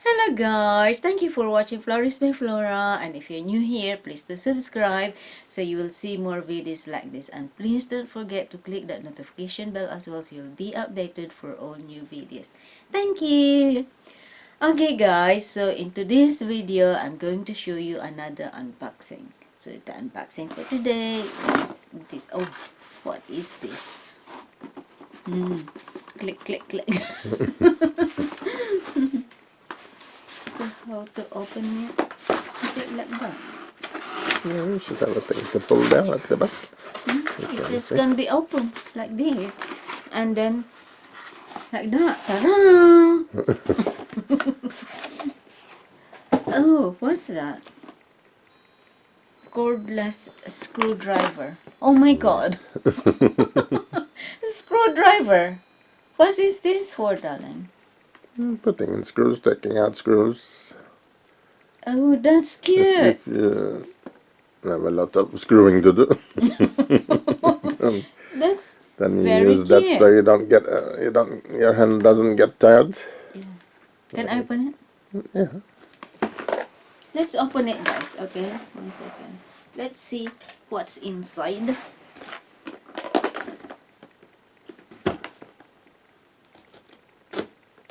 Hello guys, thank you for watching Flourish by Flora, and if you're new here, please do subscribe so you will see more videos like this, and please don't forget to click that notification bell as well so you'll be updated for all new videos. Thank you! Okay guys, so in today's video, I'm going to show you another unboxing. So the unboxing for today is this. Oh, what is this? Click, click, click. So how to open it? Is it like that? Yeah, you should have a thing to pull down at the back. It's just gonna be open like this, and then like that. Ta-da! Oh, what's that? Cordless screwdriver. Oh my god! Screwdriver. What is this for, darling? Putting in screws, taking out screws. Oh, that's cute. If you have a lot of screwing to do, That's then you very use that cute. so you don't get your hand doesn't get tired. Yeah. Can I open it? Yeah. Let's open it, guys. Okay, 1 second. Let's see what's inside.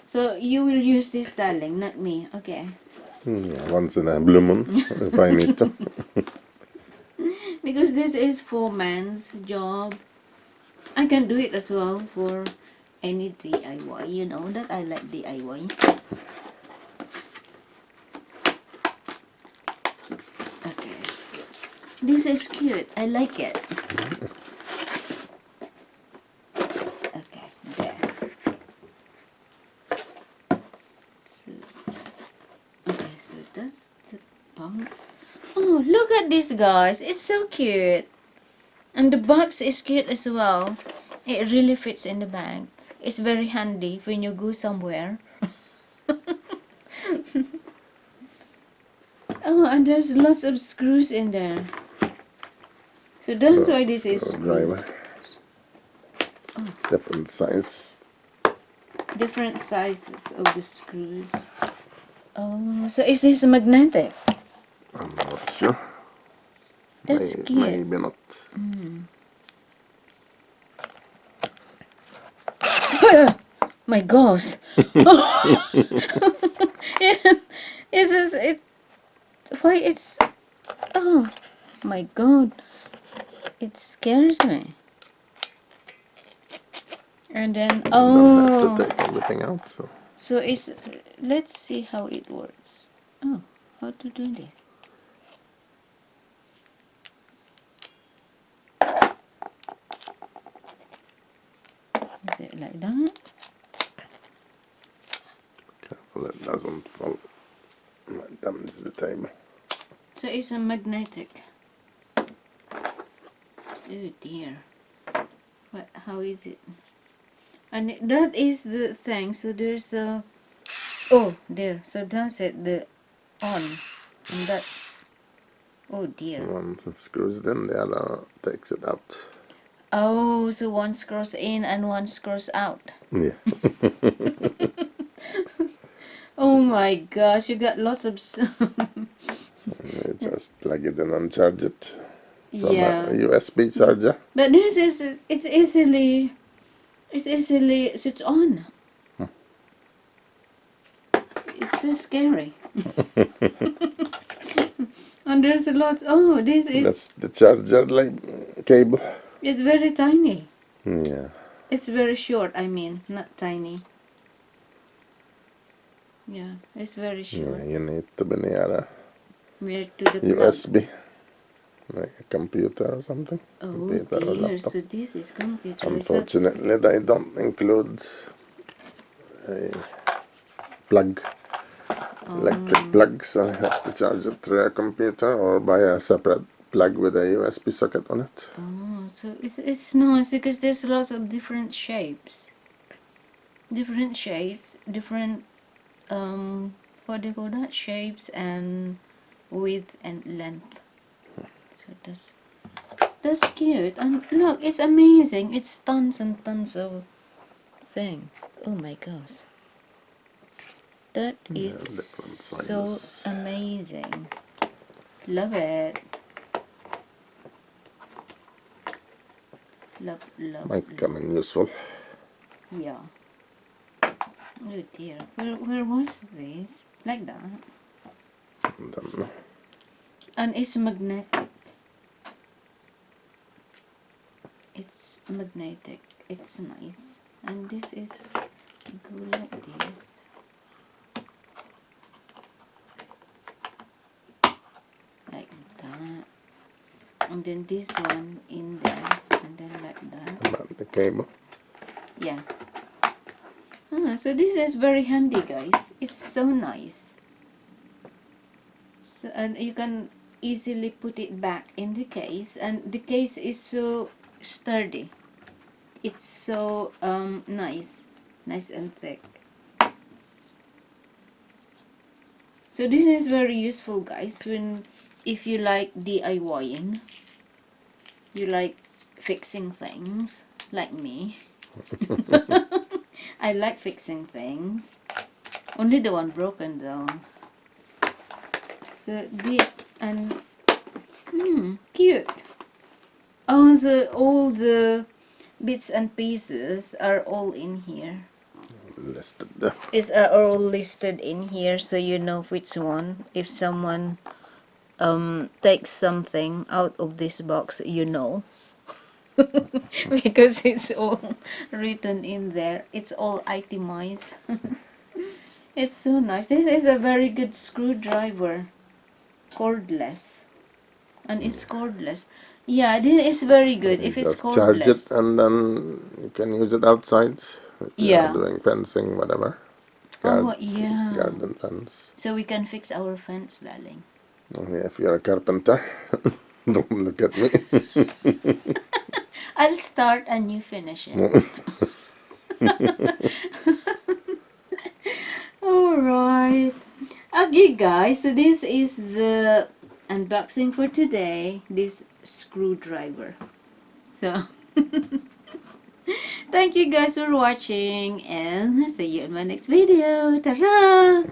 So you will use this, darling, not me. Okay. Yeah, once in a blue moon, if I need to. Because this is for man's job. I can do it as well for any DIY. You know that I like DIY. Okay, so this is cute. I like it. Okay, there. So, okay, so that's the box. Oh, look at this, guys. It's so cute. And the box is cute as well. It really fits in the bag. It's very handy when you go somewhere. Oh, and there's lots of screws in there. So that's why this is Screwdriver. Different size. different sizes of the screws. Oh, so is this magnetic? I'm not sure. That's cute. Maybe not. My gosh. It's why it's oh my god. It scares me. And then You don't have oh, to take everything out. So. so it's let's see how it works. Oh, how to do this? Is it like that? Careful it doesn't fall. Might damage the table. So it's a magnetic. Oh dear. What? How is it? And that is the thing. So there's a oh there. So that's it. The on and that. Oh dear. One screws it in, the other takes it out. Oh, so one screws in and one screws out. Yeah. Oh my gosh, you got lots of You just plug it in and charge it from yeah. a USB charger. But this is it's easily switched on. It's so scary. And there's a lot. Oh, this is That's the charger like cable. it's very tiny. Yeah. It's very short. I mean, not tiny. Yeah, it's very short. Yeah, you need to be near Near to the a plug. USB, like a computer or something. Oh Computer or dear, laptop. so this is computer. So, Unfortunately, they don't include a plug, electric plug, so you have to charge it through a computer or buy a separate plug with a USB socket on it. oh, so it's nice because there's lots of different shapes. Different shapes, different what do you call that? Shapes and width and length. So that's cute. And look, it's amazing. It's tons and tons of thing. Oh my gosh. That Yeah, is different so sizes. amazing. Love it. Love, love, Might love. come in useful. Yeah. Oh dear. Where was this? Like that. Don't know. And it's magnetic. It's magnetic. It's nice. And this is go like this. Like that. And then this one in there. And then like that. About the cable. Yeah. So this is very handy, guys. It's so nice. So, and you can easily put it back in the case, and the case is so sturdy. It's so nice and thick. So this is very useful, guys, when if you like DIYing, you like fixing things like me. I like fixing things. Only the one broken though. So this and cute. Oh, so all the bits and pieces are all in here. Listed there. Is are all listed in here, so you know which one. If someone takes something out of this box, you know. Because it's all written in there. It's all itemized. It's so nice. This is a very good screwdriver. Cordless. And it's cordless. Yeah, this is very good You if it's just charge it cordless. and then you can use it outside if you are Yeah. doing fencing, whatever. Oh, yeah. Garden fence. So we can fix our fence, darling. Only if you're a carpenter. Don't look at me. I'll start and you finish it. Alright. Okay, guys. So this is the unboxing for today. This screwdriver. So, thank you guys for watching and see you in my next video. Tara!